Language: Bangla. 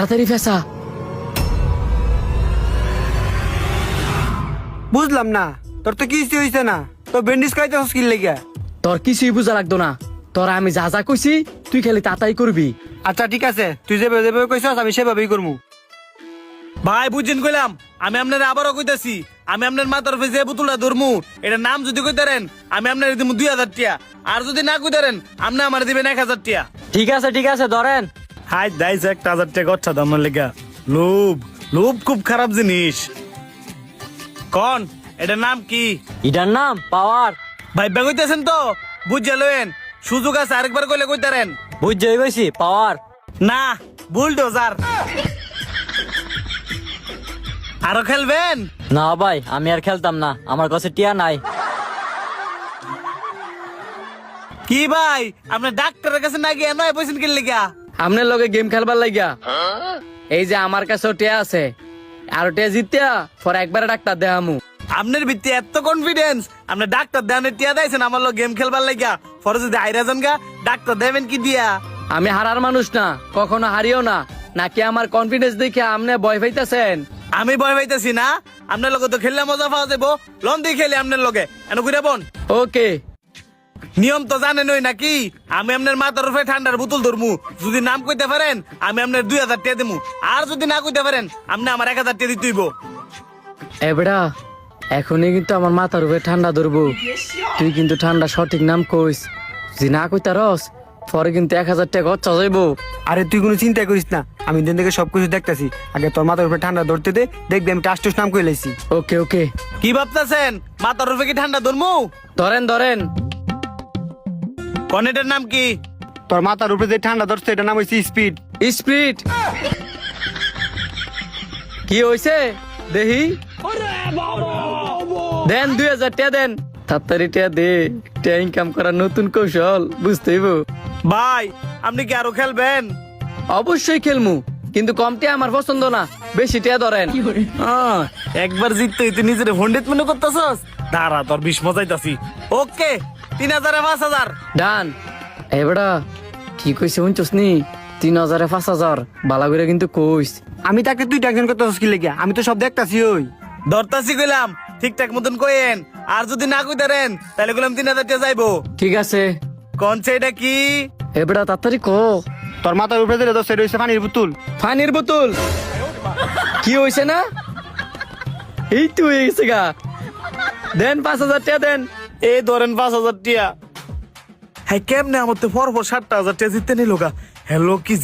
তাড়াতাড়ি ফেসা। বুঝলাম না, তোর তো কিছু হয়েছে না, তো ব্যান্ডেজ খাইতে স্কিল লেগে। তোর কিছুই বুঝা লাগতো না, তোরা আমি যা যা কইছি তুই খালি তাড়াতাড়ি করবি। আচ্ছা ঠিক আছে, তুই যেভাবে যেভাবে কইছস আমি সেভাবেই করবো। ভাই বুঝছেন কইলাম, আমি আপনার আবারও কইতাছি, আমি আপনার মাথার উপরে যে বোতলটা ধরমু এটার নাম যদি কইতারেন আমি আপনার দিব 2000 টাকা, আর যদি না কইতারেন আপনি আমার দিবেন 1000 টাকা। ঠিক আছে ধরেন। হাই দাইছে 1000 টাকা গচ্ছা দাম লেগা। লোভ লোভ খুব খারাপ জিনিস। কোন এটার নাম কি? এটার নাম পাওয়ার। ভাই কইতেছেন তো বুঝে লয়েন, সুযোগ আছে আরেকবার কইলে কইতারেন। বুঝতে গেছি পাওয়ার। না বুলডোজার। আরো খেলবেন? না ভাই আমি আর খেলতাম না, আমার কাছে টিয়া নাই। কি ভাই আপনি ডাক্তারের কাছে না গিয়ে নয় পয়সা কিনলে গিয়া? আমনের লগে গেম খেলবার লাগিয়া এই যে আমার কাছে টিয়া আছে, আর টিয়া জিতিয়া পরে একবারে ডাক্তার দেখামু। আপনার ভিত্তি এত কনফিডেন্স, আপনি ডাক্তার দেওয়ানের টিয়া দিয়েছেন আমার লোক গেম খেলবার লাগিয়া, পরে যদি হাইরা যান গা ডাক্তার দেবেন কি দিয়া? আমি হারার মানুষ না, কখনো হারিও না। নাকি আমার কনফিডেন্স দেখে আমনে ভয় পাইতাছেন? আমি ভয় পাইতেছি না, আপনার লগে তো খেললে মজা পাওয়া যাবো। লন দিয়ে খেলে আপনার লগে এন ঘুরে বোন। ওকে। নিয়ম তো জানেন ওই নাকি, আমি আপনার মাথার উপরে ঠান্ডার বোতল ধরমু, যদি নাম কইতে পারেন আমি আপনার 2000 টাকা দেবো, আর যদি না কইতে পারেন আপনি আমার 1000 টাকা দিতে হইব। এবড়া এখনই কিন্তু আমার মাথার উপরে ঠান্ডা ধরবো, তুই কিন্তু ঠান্ডা সঠিক নাম কইস, যদি না কইতারস পরে কিন্তু 1000 টাকা খরচা যাইবো। আরে তুই কোনো চিন্তা করিস না, আমি দিন থেকে সবকিছু দেখতেছি। আগে তোর মাথার উপরে ঠান্ডা ধরতে দে, দেখবি আমি টাস্টুস নাম কই লাইছি। ওকে ওকে কি ভাবতেছেন মাথার উপরে কি ঠান্ডা ধরমু? ধরেন। কনেটের নাম কি? তোর মাথার উপরে যে ঠান্ডা ধরছে এটার নাম হইছে স্পিড। স্পিড। কি হইছে দেহি? দেন 2000 টাকা দেন, তাড়াতাড়ি টাকা দে, টাকা ইনকাম করার নতুন কৌশল বুঝতে হইব। ভাই আপনি কি আরো খেলবেন? অবশ্যই খেলমু, কিন্তু কম টাকা আমার পছন্দ না, বেশি টাকা ধরেন। একবার জিততে তুই নিজের ভন্ডিত মনে করতেছস, দাঁড়া তোর 20 মজাইতাছি। ওকে 3000 5000। ডান। এবড়া কি কইছে শুনছস নি? 3000 5000 বালা করে কিন্তু কইস। আমি তাকে তুই টেনশন করতে স্কিল লেগে, আমি তো সব দেখতাছি। ওই ধরতাছি কইলাম ঠিকঠাক মতন কইেন, আর যদি না কইতারেন তাহলে কইলাম 3000 টাকা যাইবো। ঠিক আছে। কোন এটা কি? এবড়া তাড়াতাড়ি কো। তোর মাথার উপরে যে ধরছে এটা হইছে পানির বোতল। পানির বোতল। কি হইছে না? এই তো হয়ে গেছে গা। দেন 5000 টাকা দেন। এই ধরেন 5000 টাকা। হ্যাঁ কেমনে আমার তো পর 70,000 টাকা জিততে নিল গা। হ্যালো কি